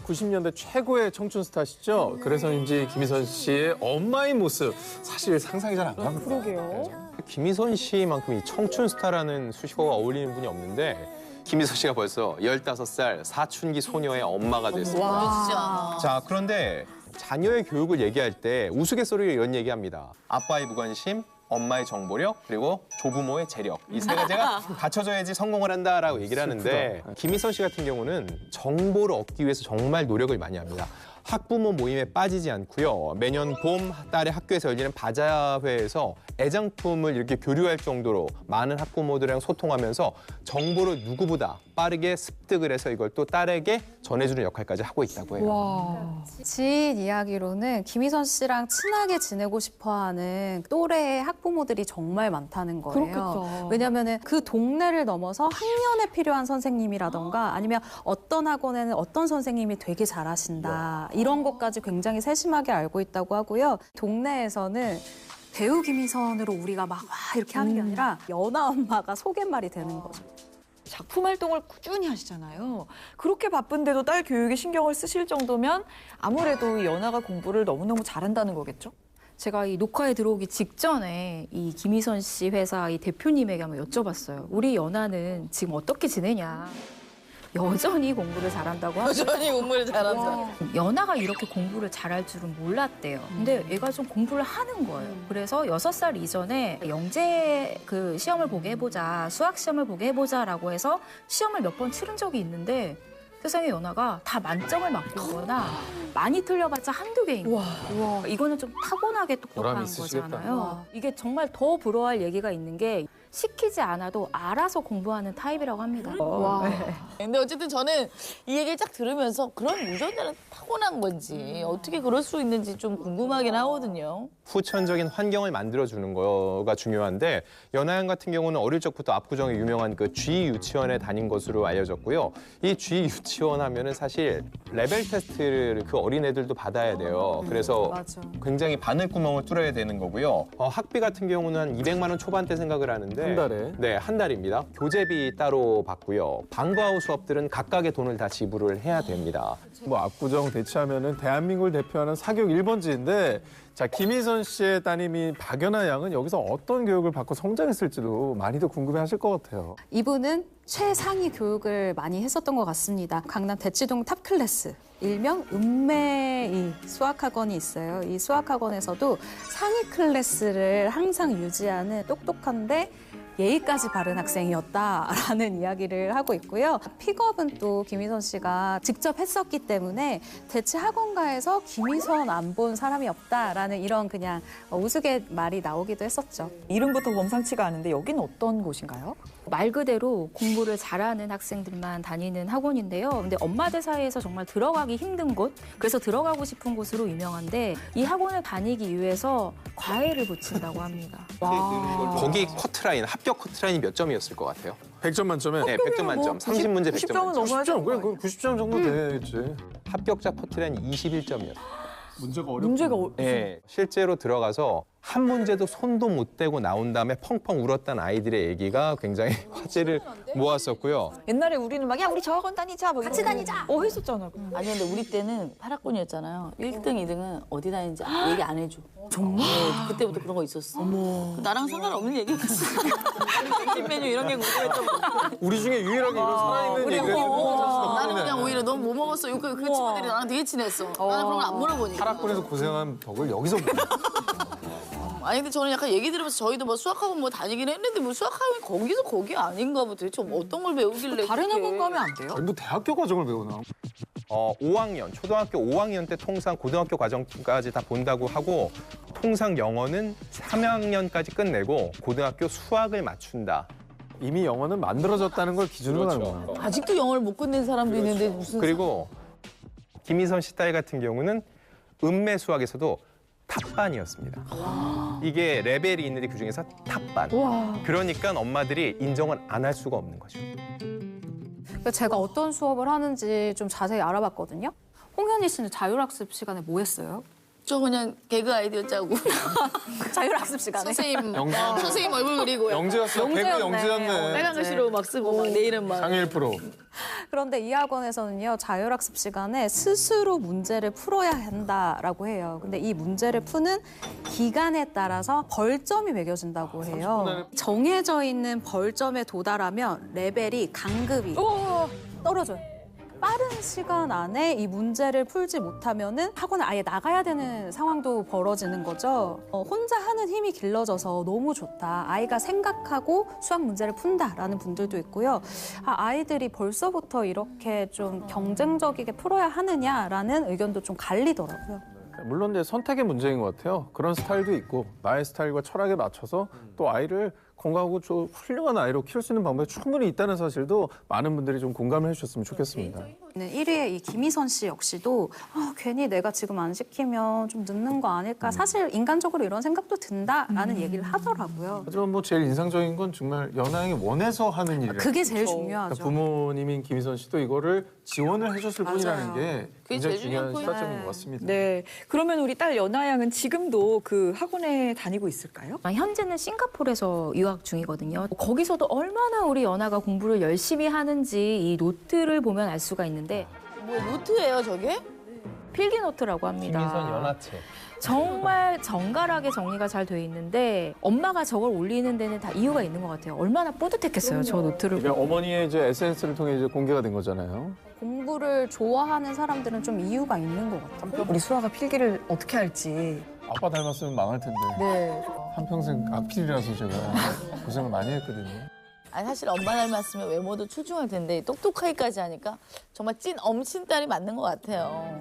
90년대 최고의 청춘 스타시죠. 그래서인지 김희선 씨의 엄마의 모습 사실 상상이 잘 안 갑니다. 그러게요. 김희선 씨만큼 이 청춘 스타라는 수식어가 어울리는 분이 없는데 김희선 씨가 벌써 15살 사춘기 소녀의 엄마가 됐습니다. 자, 그런데 자녀의 교육을 얘기할 때 우스갯소리로 이런 얘기합니다. 아빠의 무관심, 엄마의 정보력, 그리고 조부모의 재력. 이 세 가지가 갖춰져야지 성공을 한다라고 얘기를 하는데 김희선 씨 같은 경우는 정보를 얻기 위해서 정말 노력을 많이 합니다. 학부모 모임에 빠지지 않고요. 매년 봄, 딸의 학교에서 열리는 바자회에서 애장품을 이렇게 교류할 정도로 많은 학부모들이랑 소통하면서 정보를 누구보다 빠르게 습득을 해서 이걸 또 딸에게 전해주는 역할까지 하고 있다고 해요. 와. 지인 이야기로는 김희선 씨랑 친하게 지내고 싶어하는 또래의 학부모들이 정말 많다는 거예요. 그렇겠죠. 왜냐하면 그 동네를 넘어서 학년에 필요한 선생님이라던가 아니면 어떤 학원에는 어떤 선생님이 되게 잘하신다. 이런 것까지 굉장히 세심하게 알고 있다고 하고요. 동네에서는 배우 김희선으로 우리가 막 와 이렇게 하는 게 아니라 연하 엄마가 소개말이 되는 거죠. 작품 활동을 꾸준히 하시잖아요. 그렇게 바쁜데도 딸 교육에 신경을 쓰실 정도면 아무래도 이 연아가 공부를 너무너무 잘한다는 거겠죠? 제가 이 녹화에 들어오기 직전에 이 김희선 씨 회사 이 대표님에게 한번 여쭤봤어요. 우리 연아는 지금 어떻게 지내냐. 여전히 공부를 잘한다고 하고 여전히 공부를 잘한다. 연아가 이렇게 공부를 잘할 줄은 몰랐대요. 근데 얘가 좀 공부를 하는 거예요. 그래서 6살 이전에 영재 그 시험을 보게 해보자, 수학 시험을 보게 해보자라고 해서 시험을 몇 번 치른 적이 있는데 세상에 연아가 다 만점을 맞고 오거나 많이 틀려봤자 한두 개인 거예요. 이거는 좀 타고나게 보람이 똑똑한 있으시겠다. 거잖아요. 이게 정말 더 부러워할 얘기가 있는 게 시키지 않아도 알아서 공부하는 타입이라고 합니다. 근데 어쨌든 저는 이 얘기를 딱 들으면서 그런 유전자는 타고난 건지 어떻게 그럴 수 있는지 좀 궁금하긴 하거든요. 후천적인 환경을 만들어주는 거가 중요한데 연하양 같은 경우는 어릴 적부터 압구정에 유명한 그 G 유치원에 다닌 것으로 알려졌고요. 이 G 유치원 하면은 사실 레벨 테스트를 그 어린애들도 받아야 돼요. 그래서 맞아. 굉장히 바늘구멍을 뚫어야 되는 거고요. 학비 같은 경우는 한 200만 원 초반대 생각을 하는데 한 달에? 네, 한 달입니다. 교재비 따로 받고요. 방과 후 수업들은 각각의 돈을 다 지불을 해야 됩니다. 뭐 압구정 대치하면은 대한민국을 대표하는 사교육 1번지인데 자 김희선 씨의 따님인 박연아 양은 여기서 어떤 교육을 받고 성장했을지도 많이들 궁금해하실 것 같아요. 이분은 최상위 교육을 많이 했었던 것 같습니다. 강남 대치동 탑클래스, 일명 읍매이 수학학원이 있어요. 이 수학학원에서도 상위 클래스를 항상 유지하는 똑똑한데 예의까지 바른 학생이었다라는 이야기를 하고 있고요. 픽업은 또 김희선 씨가 직접 했었기 때문에 대체 학원가에서 김희선 안 본 사람이 없다라는 이런 그냥 우스갯말이 나오기도 했었죠. 이름부터 범상치가 않은데 여기는 어떤 곳인가요? 말 그대로 공부를 잘하는 학생들만 다니는 학원인데요. 근데 엄마들 사이에서 정말 들어가기 힘든 곳, 그래서 들어가고 싶은 곳으로 유명한데 이 학원을 다니기 위해서 과외를 붙인다고 합니다. 거기 커트라인, 합격 커트라인이 몇 점이었을 것 같아요? 100점 만점에 네, 100점 만점. 30문제 100점 90점은 만점. 넘어야 90점, 그래 90점 정도 되겠지. 합격자 커트라인이 21점이었어요. 문제가 어렵고. 문제가 네, 실제로 들어가서 한 문제도 손도 못 대고 나온 다음에 펑펑 울었던 아이들의 얘기가 굉장히 화제를 모았었고요. 옛날에 우리는 막 야 우리 저 학원 다니자 막 같이 다니자 했었잖아. 아니 근데 우리 때는 8학번이었잖아요. 1등, 2등은 어디 다니는지 얘기 안 해줘. 정말? 그때부터 그런 거 있었어. 나랑 상관없는 얘기였어. 집 메뉴 이런 게 궁금했던 거. 우리 중에 유일하게 이런 살아있는 얘기를 나는 그냥 오히려 넌 뭐 먹었어? 그 친구들이 나랑 되게 친했어. 나는 그런 걸 안 물어보니까. 타락군에서 고생한 덕을 여기서 보네. 아니 근데 저는 약간 얘기 들으면서 저희도 뭐 수학학원 뭐 다니긴 했는데 뭐 수학학원이 거기서 거기 아닌가 보다. 도대체 어떤 걸 배우길래 다른 그렇게. 학원 가면 안 돼요? 뭐 대학교 과정을 배우나? 5학년, 초등학교 5학년 때 통상 고등학교 과정까지 다 본다고 하고 통상 영어는 3학년까지 끝내고 고등학교 수학을 맞춘다. 이미 영어는 만들어졌다는 걸 기준으로 하는 그렇죠. 거야. 아직도 영어를 못 끝낸 사람도 있는데 무슨 그리고 김희선 씨 딸 같은 경우는 읍매 수학에서도 탑반이었습니다. 이게 레벨이 있는데 그중에서 탑반. 그러니까 엄마들이 인정을 안 할 수가 없는 거죠. 그러니까 제가 어떤 수업을 하는지 좀 자세히 알아봤거든요. 홍현희 씨는 자율학습 시간에 뭐 했어요? 저 그냥 개그 아이디어 짜고 자율학습 시간에. 선생님 영재. 선생님 얼굴 그리고 영재였어. 개그 영재였네. 빨간 글씨로 막 쓰고 막 내 이름 막. 상일 프로. 그런데 이 학원에서는요, 자율학습 시간에 스스로 문제를 풀어야 한다라고 해요. 근데 이 문제를 푸는 기간에 따라서 벌점이 매겨진다고 해요. 정해져 있는 벌점에 도달하면 레벨이 강급이 떨어져요. 빠른 시간 안에 이 문제를 풀지 못하면은 학원을 아예 나가야 되는 상황도 벌어지는 거죠. 혼자 하는 힘이 길러져서 너무 좋다. 아이가 생각하고 수학 문제를 푼다라는 분들도 있고요. 아이들이 벌써부터 이렇게 좀 경쟁적이게 풀어야 하느냐라는 의견도 좀 갈리더라고요. 물론 이제 선택의 문제인 것 같아요. 그런 스타일도 있고 나의 스타일과 철학에 맞춰서 또 아이를 건강하고 좀 훌륭한 아이로 키울 수 있는 방법이 충분히 있다는 사실도 많은 분들이 좀 공감을 해주셨으면 좋겠습니다. 네, 1위의 이 김희선 씨 역시도 괜히 내가 지금 안 시키면 좀 늦는 거 아닐까. 사실 인간적으로 이런 생각도 든다라는 얘기를 하더라고요. 하지만 뭐 제일 인상적인 건 정말 연하양이 원해서 하는 일이에요. 그게 제일 중요하죠. 그러니까 부모님인 김희선 씨도 이거를 지원을 해줬을 뿐이라는 게 굉장히 제일 중요한 중요한 시사점인 것 같습니다. 네. 그러면 우리 딸 연아양은 지금도 그 학원에 다니고 있을까요? 현재는 싱가포르에서 유학 중이거든요. 거기서도 얼마나 우리 연아가 공부를 열심히 하는지 이 노트를 보면 알 수가 있는데 뭐 노트예요 저게? 필기 노트라고 합니다. 김희선 연하체. 정말 정갈하게 정리가 잘 돼 있는데 엄마가 저걸 올리는 데는 다 이유가 있는 것 같아요. 얼마나 뿌듯했겠어요, 저 노트를 그러니까 보고. 어머니의 이제 SNS를 통해 이제 공개가 된 거잖아요. 공부를 좋아하는 사람들은 좀 이유가 있는 것 같아요. 우리 수아가 필기를 어떻게 할지. 아빠 닮았으면 망할 텐데. 네. 한평생 악필이라서 제가 고생을 많이 했거든요. 아니 사실 엄마 닮았으면 외모도 출중할 텐데 똑똑하기까지 하니까 정말 찐 엄친딸이 맞는 것 같아요.